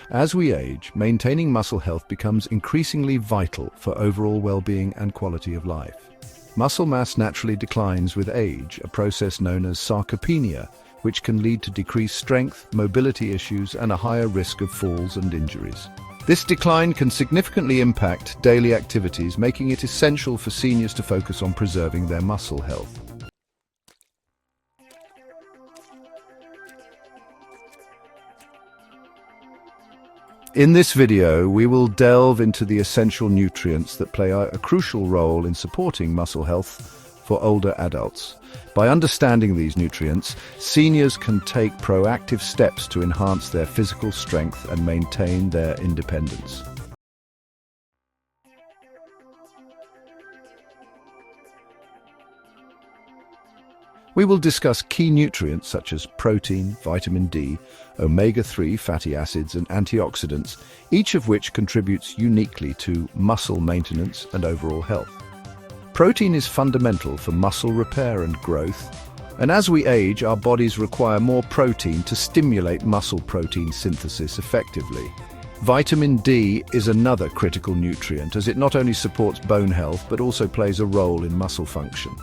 As we age, maintaining muscle health becomes increasingly vital for overall well-being and quality of life. Muscle mass naturally declines with age, a process known as sarcopenia, which can lead to decreased strength, mobility issues, and a higher risk of falls and injuries. This decline can significantly impact daily activities, making it essential for seniors to focus on preserving their muscle health. In this video, we will delve into the essential nutrients that play a crucial role in supporting muscle health for older adults. By understanding these nutrients, seniors can take proactive steps to enhance their physical strength and maintain their independence. We will discuss key nutrients such as protein, vitamin D, omega-3 fatty acids, and antioxidants, each of which contributes uniquely to muscle maintenance and overall health. Protein is fundamental for muscle repair and growth, and as we age, our bodies require more protein to stimulate muscle protein synthesis effectively. Vitamin D is another critical nutrient, as it not only supports bone health but also plays a role in muscle function.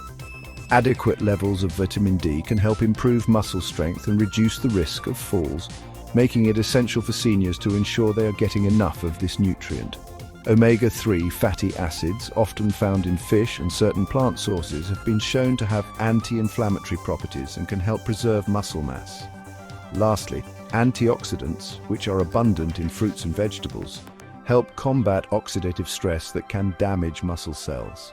Adequate levels of vitamin D can help improve muscle strength and reduce the risk of falls, making it essential for seniors to ensure they are getting enough of this nutrient. Omega-3 fatty acids, often found in fish and certain plant sources, have been shown to have anti-inflammatory properties and can help preserve muscle mass. Lastly, antioxidants, which are abundant in fruits and vegetables, help combat oxidative stress that can damage muscle cells.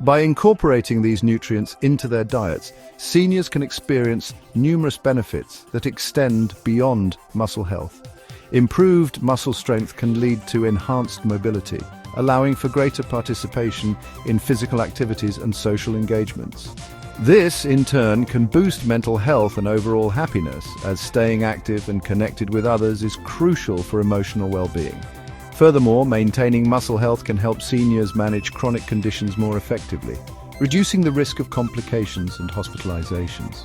By incorporating these nutrients into their diets, seniors can experience numerous benefits that extend beyond muscle health. Improved muscle strength can lead to enhanced mobility, allowing for greater participation in physical activities and social engagements. This, in turn, can boost mental health and overall happiness, as staying active and connected with others is crucial for emotional well-being. Furthermore, maintaining muscle health can help seniors manage chronic conditions more effectively, reducing the risk of complications and hospitalizations.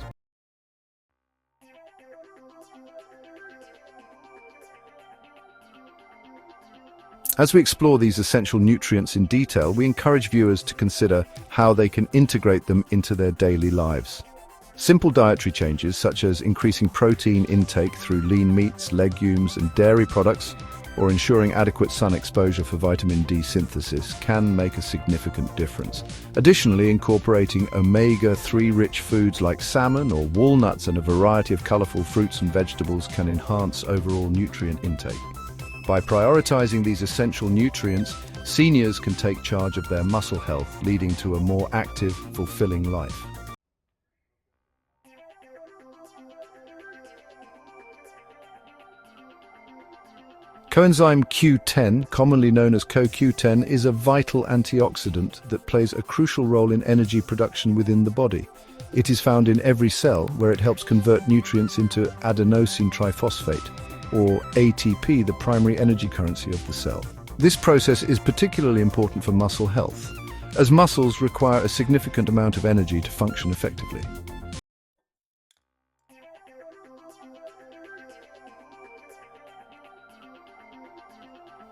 As we explore these essential nutrients in detail, we encourage viewers to consider how they can integrate them into their daily lives. Simple dietary changes, such as increasing protein intake through lean meats, legumes, and dairy products, or ensuring adequate sun exposure for vitamin D synthesis, can make a significant difference. Additionally, incorporating omega-3 rich foods like salmon or walnuts and a variety of colorful fruits and vegetables can enhance overall nutrient intake. By prioritizing these essential nutrients, seniors can take charge of their muscle health, leading to a more active, fulfilling life. Coenzyme Q10, commonly known as CoQ10, is a vital antioxidant that plays a crucial role in energy production within the body. It is found in every cell, where it helps convert nutrients into adenosine triphosphate, or ATP, the primary energy currency of the cell. This process is particularly important for muscle health, as muscles require a significant amount of energy to function effectively.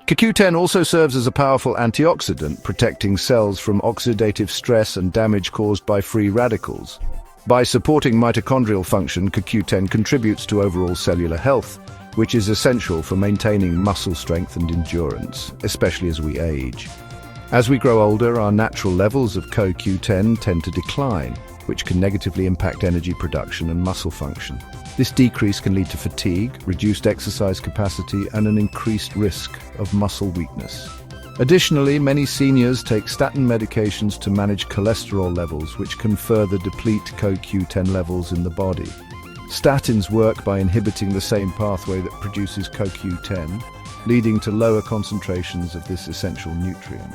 CoQ10 also serves as a powerful antioxidant, protecting cells from oxidative stress and damage caused by free radicals. By supporting mitochondrial function, CoQ10 contributes to overall cellular health, which is essential for maintaining muscle strength and endurance, especially as we age. As we grow older, our natural levels of CoQ10 tend to decline, which can negatively impact energy production and muscle function. This decrease can lead to fatigue, reduced exercise capacity, and an increased risk of muscle weakness. Additionally, many seniors take statin medications to manage cholesterol levels, which can further deplete CoQ10 levels in the body. Statins work by inhibiting the same pathway that produces CoQ10, leading to lower concentrations of this essential nutrient.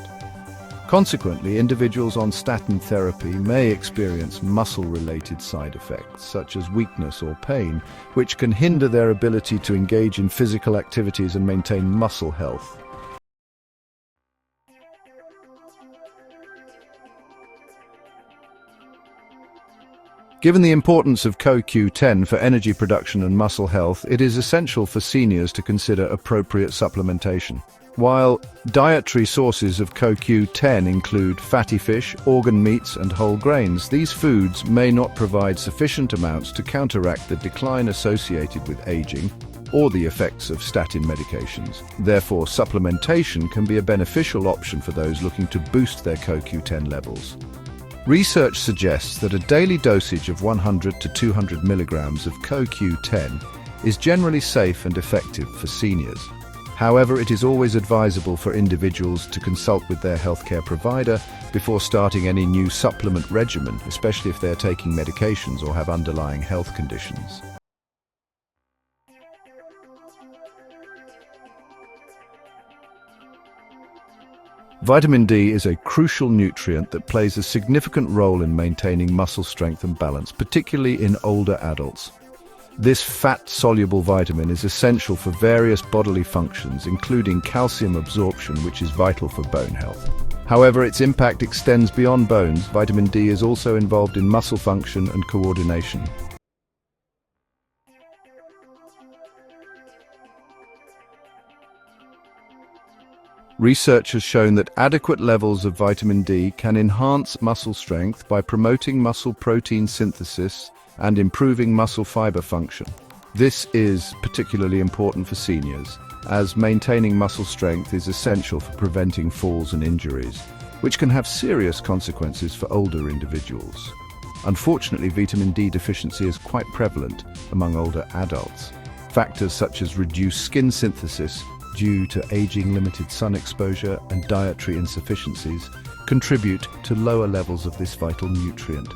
Consequently, individuals on statin therapy may experience muscle-related side effects, such as weakness or pain, which can hinder their ability to engage in physical activities and maintain muscle health. Given the importance of CoQ10 for energy production and muscle health, it is essential for seniors to consider appropriate supplementation. While dietary sources of CoQ10 include fatty fish, organ meats, and whole grains, these foods may not provide sufficient amounts to counteract the decline associated with aging or the effects of statin medications. Therefore, supplementation can be a beneficial option for those looking to boost their CoQ10 levels. Research suggests that a daily dosage of 100 to 200 milligrams of CoQ10 is generally safe and effective for seniors. However, it is always advisable for individuals to consult with their healthcare provider before starting any new supplement regimen, especially if they are taking medications or have underlying health conditions. Vitamin D is a crucial nutrient that plays a significant role in maintaining muscle strength and balance, particularly in older adults. This fat-soluble vitamin is essential for various bodily functions, including calcium absorption, which is vital for bone health. However, its impact extends beyond bones. Vitamin D is also involved in muscle function and coordination. Research has shown that adequate levels of vitamin D can enhance muscle strength by promoting muscle protein synthesis and improving muscle fiber function. This is particularly important for seniors, as maintaining muscle strength is essential for preventing falls and injuries, which can have serious consequences for older individuals. Unfortunately, vitamin D deficiency is quite prevalent among older adults. Factors such as reduced skin synthesis due to aging, limited sun exposure, and dietary insufficiencies contribute to lower levels of this vital nutrient.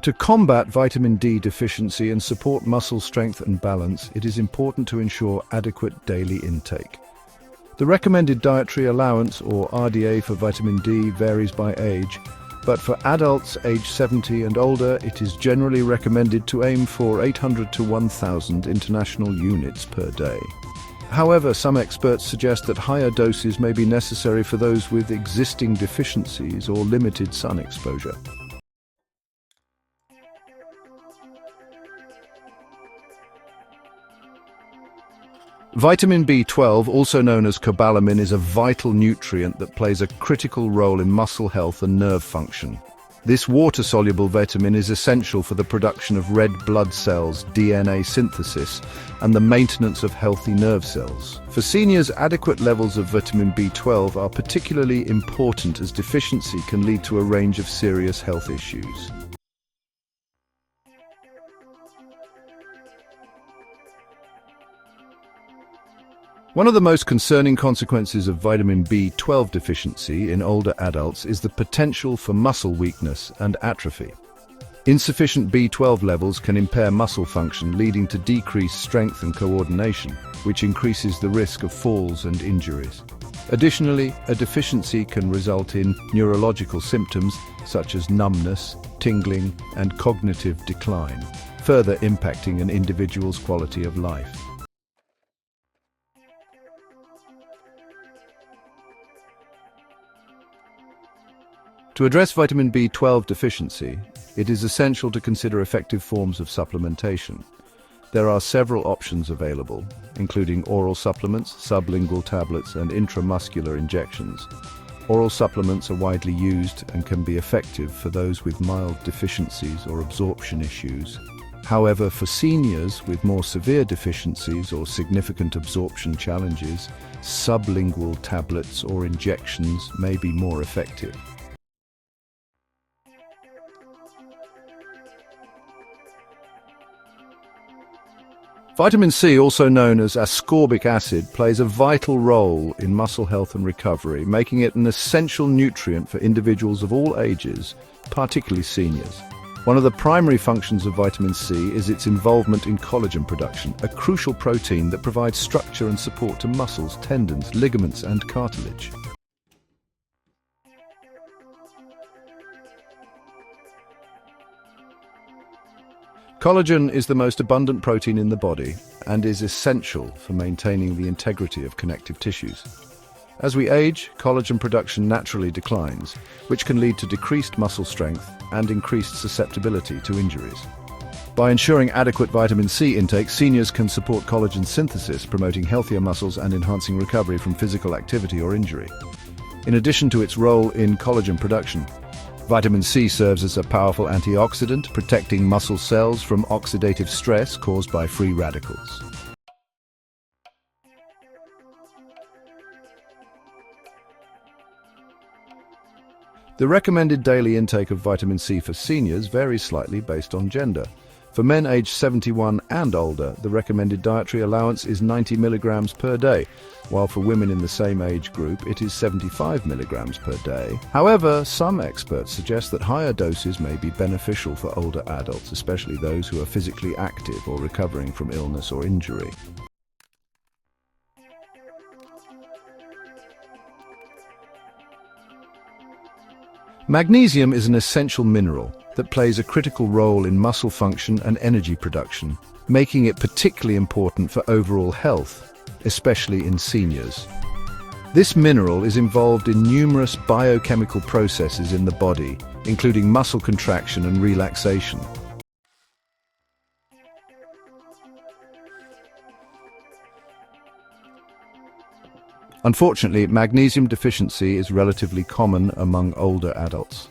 To combat vitamin D deficiency and support muscle strength and balance, it is important to ensure adequate daily intake. The recommended dietary allowance, or RDA, for vitamin D varies by age, but for adults aged 70 and older, it is generally recommended to aim for 800 to 1,000 international units per day. However, some experts suggest that higher doses may be necessary for those with existing deficiencies or limited sun exposure. Vitamin B12, also known as cobalamin, is a vital nutrient that plays a critical role in muscle health and nerve function. This water-soluble vitamin is essential for the production of red blood cells, DNA synthesis, and the maintenance of healthy nerve cells. For seniors, adequate levels of vitamin B12 are particularly important, as deficiency can lead to a range of serious health issues. One of the most concerning consequences of vitamin B12 deficiency in older adults is the potential for muscle weakness and atrophy. Insufficient B12 levels can impair muscle function, leading to decreased strength and coordination, which increases the risk of falls and injuries. Additionally, a deficiency can result in neurological symptoms such as numbness, tingling, and cognitive decline, further impacting an individual's quality of life. To address vitamin B12 deficiency, it is essential to consider effective forms of supplementation. There are several options available, including oral supplements, sublingual tablets, and intramuscular injections. Oral supplements are widely used and can be effective for those with mild deficiencies or absorption issues. However, for seniors with more severe deficiencies or significant absorption challenges, sublingual tablets or injections may be more effective. Vitamin C, also known as ascorbic acid, plays a vital role in muscle health and recovery, making it an essential nutrient for individuals of all ages, particularly seniors. One of the primary functions of vitamin C is its involvement in collagen production, a crucial protein that provides structure and support to muscles, tendons, ligaments, and cartilage. Collagen is the most abundant protein in the body and is essential for maintaining the integrity of connective tissues. As we age, collagen production naturally declines, which can lead to decreased muscle strength and increased susceptibility to injuries. By ensuring adequate vitamin C intake, seniors can support collagen synthesis, promoting healthier muscles and enhancing recovery from physical activity or injury. In addition to its role in collagen production, vitamin C serves as a powerful antioxidant, protecting muscle cells from oxidative stress caused by free radicals. The recommended daily intake of vitamin C for seniors varies slightly based on gender. For men aged 71 and older, the recommended dietary allowance is 90 milligrams per day, while for women in the same age group it is 75 milligrams per day. However, some experts suggest that higher doses may be beneficial for older adults, especially those who are physically active or recovering from illness or injury. Magnesium is an essential mineral that plays a critical role in muscle function and energy production, making it particularly important for overall health, especially in seniors. This mineral is involved in numerous biochemical processes in the body, including muscle contraction and relaxation. Unfortunately, magnesium deficiency is relatively common among older adults.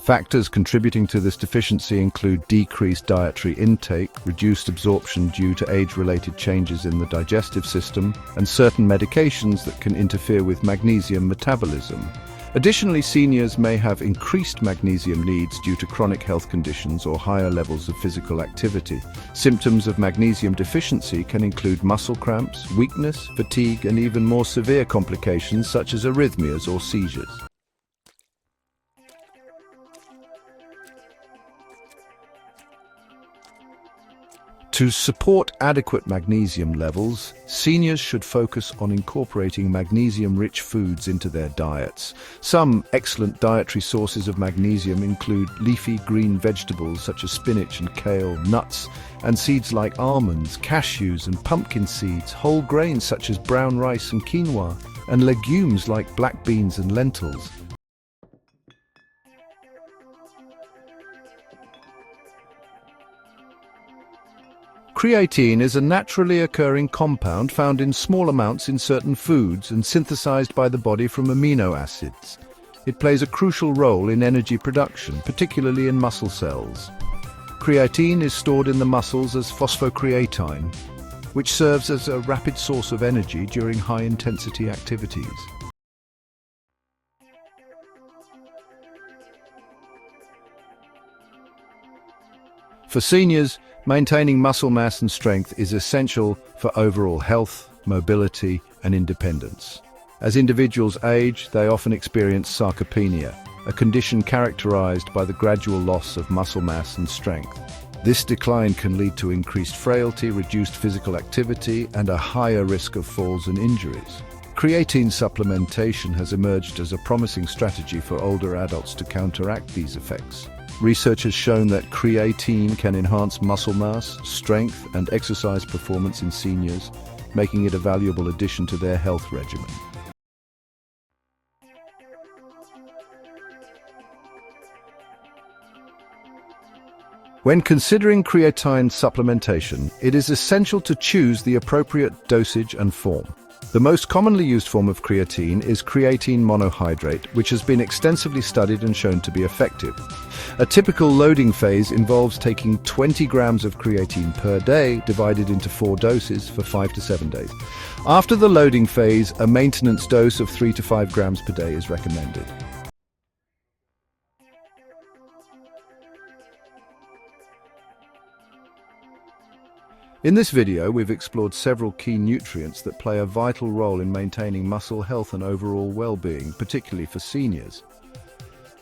Factors contributing to this deficiency include decreased dietary intake, reduced absorption due to age-related changes in the digestive system, and certain medications that can interfere with magnesium metabolism. Additionally, seniors may have increased magnesium needs due to chronic health conditions or higher levels of physical activity. Symptoms of magnesium deficiency can include muscle cramps, weakness, fatigue, and even more severe complications such as arrhythmias or seizures. To support adequate magnesium levels, seniors should focus on incorporating magnesium-rich foods into their diets. Some excellent dietary sources of magnesium include leafy green vegetables such as spinach and kale, nuts and seeds like almonds, cashews and pumpkin seeds, whole grains such as brown rice and quinoa, and legumes like black beans and lentils. Creatine is a naturally occurring compound found in small amounts in certain foods and synthesized by the body from amino acids. It plays a crucial role in energy production, particularly in muscle cells. Creatine is stored in the muscles as phosphocreatine, which serves as a rapid source of energy during high-intensity activities. For seniors, maintaining muscle mass and strength is essential for overall health, mobility, and independence. As individuals age, they often experience sarcopenia, a condition characterized by the gradual loss of muscle mass and strength. This decline can lead to increased frailty, reduced physical activity, and a higher risk of falls and injuries. Creatine supplementation has emerged as a promising strategy for older adults to counteract these effects. Research has shown that creatine can enhance muscle mass, strength, and exercise performance in seniors, making it a valuable addition to their health regimen. When considering creatine supplementation, it is essential to choose the appropriate dosage and form. The most commonly used form of creatine is creatine monohydrate, which has been extensively studied and shown to be effective. A typical loading phase involves taking 20 grams of creatine per day, divided into 4 doses for 5 to 7 days. After the loading phase, a maintenance dose of 3 to 5 grams per day is recommended. In this video, we've explored several key nutrients that play a vital role in maintaining muscle health and overall well-being, particularly for seniors.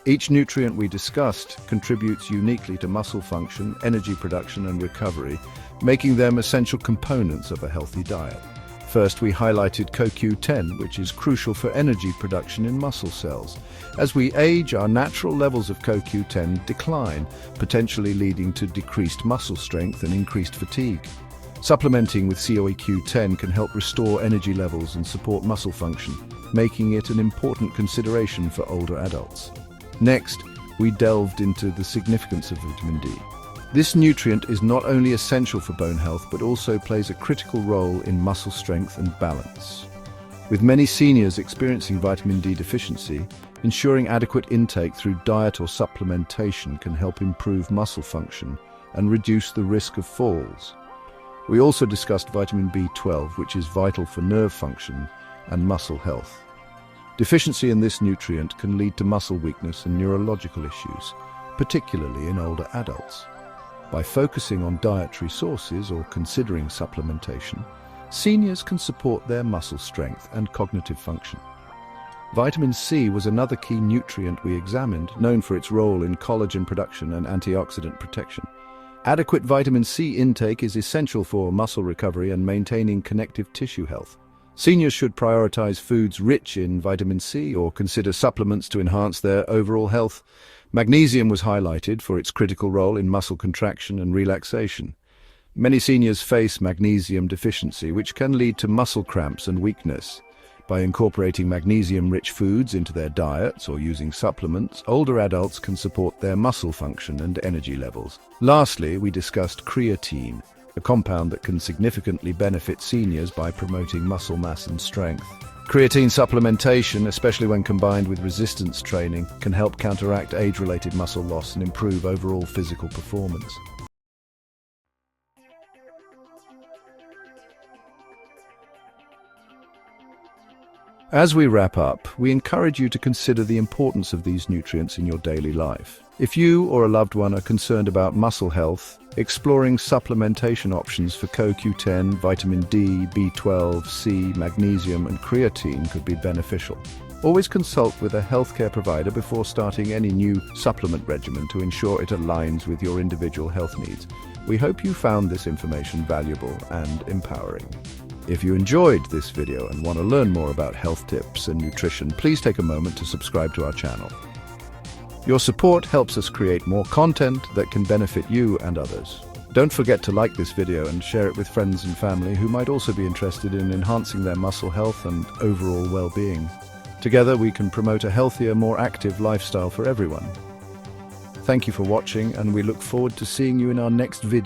Each nutrient we discussed contributes uniquely to muscle function, energy production, and recovery, making them essential components of a healthy diet. First, we highlighted CoQ10, which is crucial for energy production in muscle cells. As we age, our natural levels of CoQ10 decline, potentially leading to decreased muscle strength and increased fatigue. Supplementing with CoQ10 can help restore energy levels and support muscle function, making it an important consideration for older adults. Next, we delved into the significance of vitamin D. This nutrient is not only essential for bone health, but also plays a critical role in muscle strength and balance. With many seniors experiencing vitamin D deficiency, ensuring adequate intake through diet or supplementation can help improve muscle function and reduce the risk of falls. We also discussed vitamin B12, which is vital for nerve function and muscle health. Deficiency in this nutrient can lead to muscle weakness and neurological issues, particularly in older adults. By focusing on dietary sources or considering supplementation, seniors can support their muscle strength and cognitive function. Vitamin C was another key nutrient we examined, known for its role in collagen production and antioxidant protection. Adequate vitamin C intake is essential for muscle recovery and maintaining connective tissue health. Seniors should prioritize foods rich in vitamin C or consider supplements to enhance their overall health. Magnesium was highlighted for its critical role in muscle contraction and relaxation. Many seniors face magnesium deficiency, which can lead to muscle cramps and weakness. By incorporating magnesium-rich foods into their diets or using supplements, older adults can support their muscle function and energy levels. Lastly, we discussed creatine, a compound that can significantly benefit seniors by promoting muscle mass and strength. Creatine supplementation, especially when combined with resistance training, can help counteract age-related muscle loss and improve overall physical performance. As we wrap up, we encourage you to consider the importance of these nutrients in your daily life. If you or a loved one are concerned about muscle health, exploring supplementation options for CoQ10, vitamin D, B12, C, magnesium, and creatine could be beneficial. Always consult with a healthcare provider before starting any new supplement regimen to ensure it aligns with your individual health needs. We hope you found this information valuable and empowering. If you enjoyed this video and want to learn more about health tips and nutrition, please take a moment to subscribe to our channel. Your support helps us create more content that can benefit you and others. Don't forget to like this video and share it with friends and family who might also be interested in enhancing their muscle health and overall well-being. Together we can promote a healthier, more active lifestyle for everyone. Thank you for watching, and we look forward to seeing you in our next video.